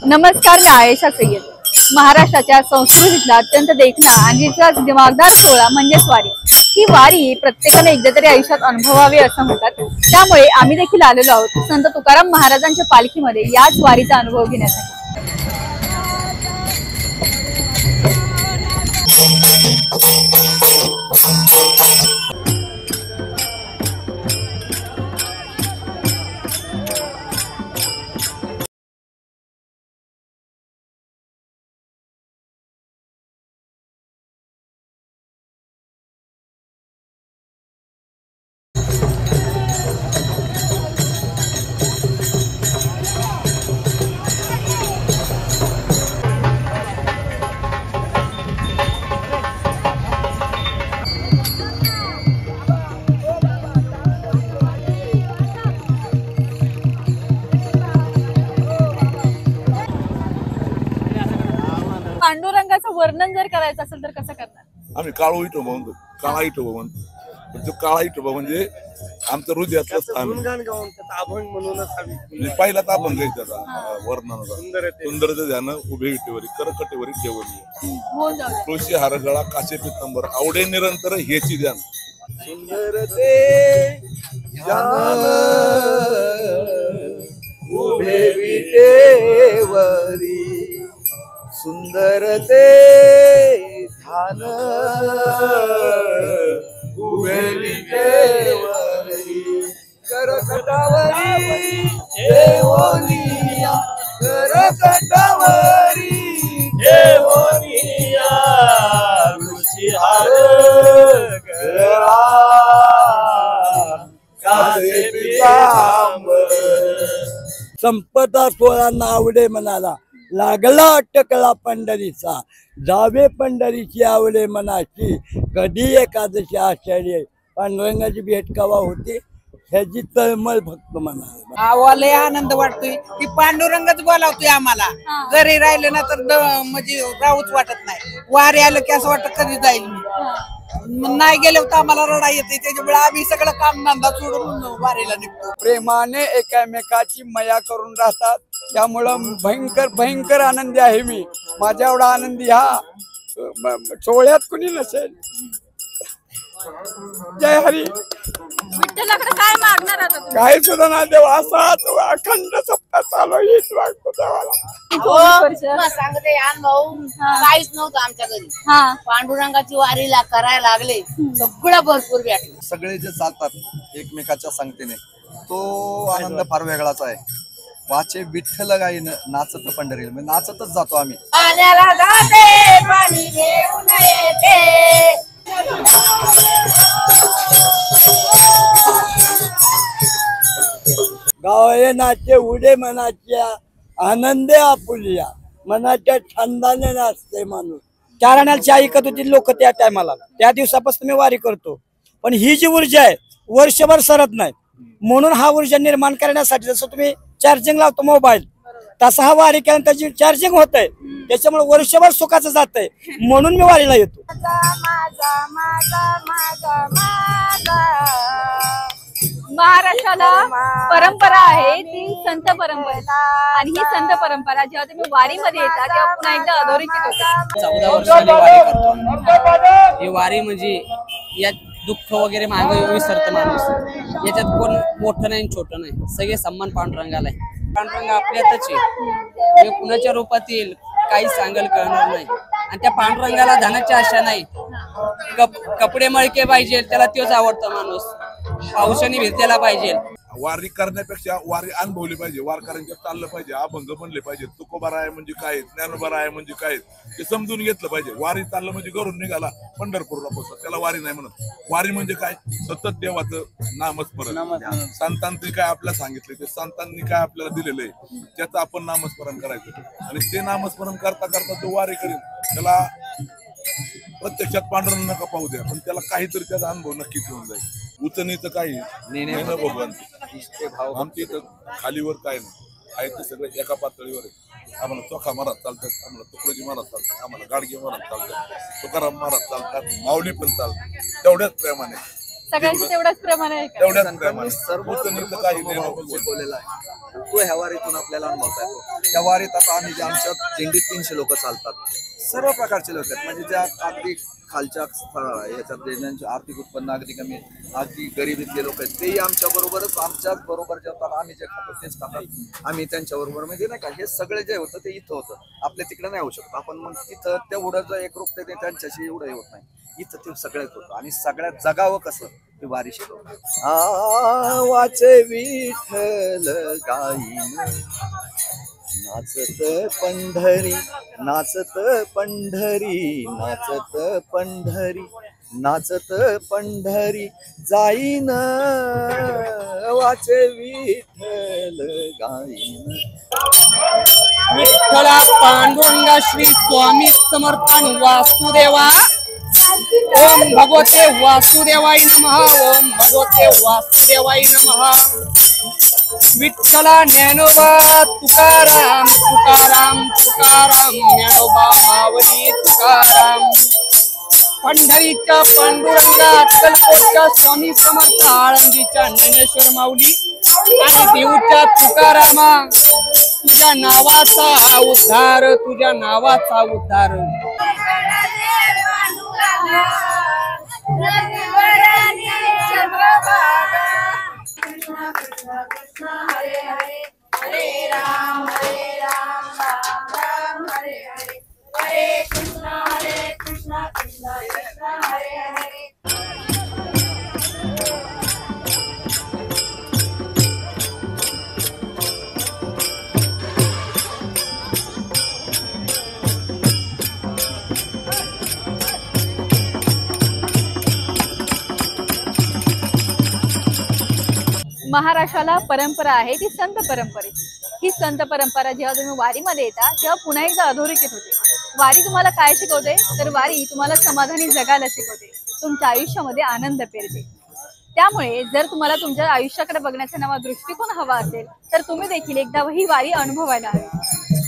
नमस्कार, मी आयशा सय्यद। महाराष्ट्राच्या संस्कृतीतला अत्यंत देखणा आणि दिमागदार सोहळा म्हणजे वारी। ही वारी प्रत्येकाने एकदा तरी आयुष्यात अनुभवावी असं म्हणतात। त्यामुळे आम्ही देखील आलेलो आहोत संत तुकाराम महाराजांच्या पालखीमध्ये याच वारीचा अनुभव घेण्यासाठी। पांडुरंगाचं वर्णन जर करायचं असेल तर कसं करणार? आम्ही काळू विठोबा म्हणतो, काळा विठोबा म्हणतो। तो काळा विठोबा म्हणजे आमचं हृदयातलं स्थान म्हणजे पहिला तापण घ्यायचा वर्णनाचा। सुंदर ध्यान उभे विटेवरी करकटेवरी ठेवली तुळशी हार गळा काशे पित्तंबर आवडे निरंतर हेची ध्यान। सुंदर ते ध्यान उभे विटेवरी सुंदर ते ध्यान उभे विटेवरी करकटावरी देवोनिया करकटावरी देवोनिया तुळशी हार गळा कासे पितांबर। संपदा सोळांना आवडे मनाला लागला अटकला पंढरीचा जावे पंढरीची आवडे मनाची कधी एकादशी आषाढी पांडुरंगाची भेट कवा होते ह्याची तळमळ फक्त मनाला। आवाले आनंद वाटतोय की पांडुरंगच बोलावतोय आम्हाला। घरी राहिले ना तर म्हणजे राहूच वाटत नाही। वारी आलं की असं वाटत कधी जाईल मी नाही गेले तर आम्हाला रडा येते। त्याच्यामुळे आम्ही सगळं काम धंदा सोडून वारीला निघतो। प्रेमाने एकामेकाची मया करून राहतात त्यामुळं भयंकर आनंदी आहे मी। माझ्या एवढा आनंदी हा सोहळ्यात कुणी नसेल। जय हरी। विठ्ठलाकडे काय मागणार आता तुम्ही? काही सुद्धा ना देव असा अखंड सप्ताह चालू हीच वाटतो देवाला। सांगते अनुभव काहीच नव्हतं आमच्या घरी। पांडुरंगाची वारीला करायला लागले सगळं भरपूर भेटलं। सगळे जे चालतात एकमेकाच्या संगतीने तो आनंद फार वेगळाच आहे। वाचे विठ्ठल गाईन नाचत पंढरीला म्हणजे नाचतच जातो आम्ही। पाण्याला जाते पाणी घेऊन येते गावे नाचे उडे मनाच्या आनंदे आपुलिया मनाच्या छंदाने नाचते माणूस। चारण्याची ऐकत होती लोक त्या टायमाला त्या दिवसापासून मी वारी करतो। पण ही जी ऊर्जा आहे वर्षभर सरत नाही म्हणून हा ऊर्जा निर्माण करण्यासाठी जसं तुम्ही चार्जिंग लावतो मोबाईल तसा हा वारी केल्यानंतर जी चार्जिंग होत आहे त्याच्यामुळे वर्षभर सुखाचं जात आहे म्हणून मी वारीला येतो। महाराष्ट्राला परंपरा आहे ती संत परंपरा आणि ही संत परंपरा जेव्हा तुम्ही वारीमध्ये येता तेव्हा पुन्हा एकदा अधोरेखित होते। 14 वर्षांनी वारी करतो। ही वारी म्हणजे यात दुःख वगैरे मागे विसरतं माणूस। याच्यात कोण मोठं नाही छोटं नाही सगळे सन्मान पांडुरंगाला आहे। पांडुरंग आपल्यातच आहे कुणाच्या रूपात येईल काही सांगायला कळणार नाही। आणि त्या पांडुरंगाला धनाची आशा नाही। कपडे मळके पाहिजे त्याला तोच आवडतो माणूस। पावसाने भिजलेला पाहिजे। वारी करण्यापेक्षा वारी अनुभवली पाहिजे। वारकऱ्यांच्या चाललं पाहिजे अभंग म्हणले पाहिजे। तुकोबारा आहे म्हणजे काय ज्ञानोबारा आहे म्हणजे काय ते समजून घेतलं पाहिजे। वारी चाललं म्हणजे घरून निघाला पंढरपूरला पोहोचला त्याला वारी नाही म्हणत। वारी म्हणजे काय सतत देवाचं नामस्मरण। संतांनी काय आपल्याला सांगितले ते संतांनी काय आपल्याला दिलेलं आहे त्याचं आपण नामस्मरण करायचं आणि ते नामस्मरण करता करता तो वारी करेल त्याला प्रत्यक्षात पांडुरंग नका पाहू द्या पण त्याला काहीतरी त्याचा अनुभव नक्कीच होऊन जाईल। उचनीचं काही नाही ना भगवान आमच्या इथं खालीवर काय नाही आहे ते सगळं एका पातळीवर आहे। आम्हाला चोखा महाराज चालतात आम्हाला तुकडोजी महाराज चालतात आम्हाला गाडगे महाराज चालतात तुकाराम महाराज चालतात माऊली पण चालतात तेवढ्याच प्रेमाने सगळ्यांचं तेवढंच प्रमाण आहे का? तेवढ्याच संतांनी प्रमाणात. सर्व उचलणीचं काही नाही धर्मभाव नको. शिकवलेला आहे तो ह्या वारीतून आपल्याला अनुभवता येतो. त्या वारीत आता आम्ही जे आमच्या दिंडीत 300 लोक चालतात, सर्व प्रकारचे लोक आहेत. म्हणजे ज्या अगदी खालच्या याच्यात ज्यांचे आर्थिक उत्पन्न अगदी कमी, अगदी गरिबीतले लोक आहेत, तेही आमच्या बरोबरच, आमच्याच बरोबर जेवतात. आम्ही जे खातो तेच खातात, आम्ही त्यांच्या बरोबर. म्हणजे नाही का, हे सगळे जे होतं ते इथं होतं, आपल्या तिकडे नाही होऊ शकत. आपण मग तिथं तेवढं जर एकरूपते ते त्यांच्याशी एवढं हे होत नाही, इथं ते सगळ्यात होतं. आणि सगळ्यात जगावं कसं ते वारी शिकवतं. आवाचे विठ्ठल गाईन नाचत पंढरी, नाचत पंढरी, नाचत पंढरी, नाचत पंढरी जाईन वाचे विठ्ठल गाईन. विठ्ठला पांडुरंगा श्री स्वामी समर्थान वासुदेवा. ओम भगवते वासुदेवाय नमः. ओम भगवते वासुदेवाय नमः. विठ्ठला ज्ञानोबा तुकाराम, तुकाराम तुकाराम, ज्ञानोबा मावली तुकाराम. पंढरीच्या पांडुरंगा, अक्कलकोटच्या स्वामी समर्थ, आळंदीच्या ज्ञानेश्वर माऊली आणि देऊच्या तुकारामा, तुझ्या नावाचा उद्धार, तुझ्या नावाचा उद्धार. महाराष्ट्राला परंपरा आहे ती संत परंपरेची. ही संत परंपरा जेव्हा तुम्ही वारीमध्ये येता तेव्हा पुन्हा एकदा अधोरेखित होते. वारी तुम्हाला काय शिकवते? तर वारी तुम्हाला समाधानी जगायला शिकवते, तुमच्या आयुष्यामध्ये आनंद पेरते. त्यामुळे जर तुम्हाला तुमच्या आयुष्याकडे बघण्याचा नवा दृष्टिकोन हवा असेल तर तुम्ही देखील एकदा ही वारी अनुभवायला हवी.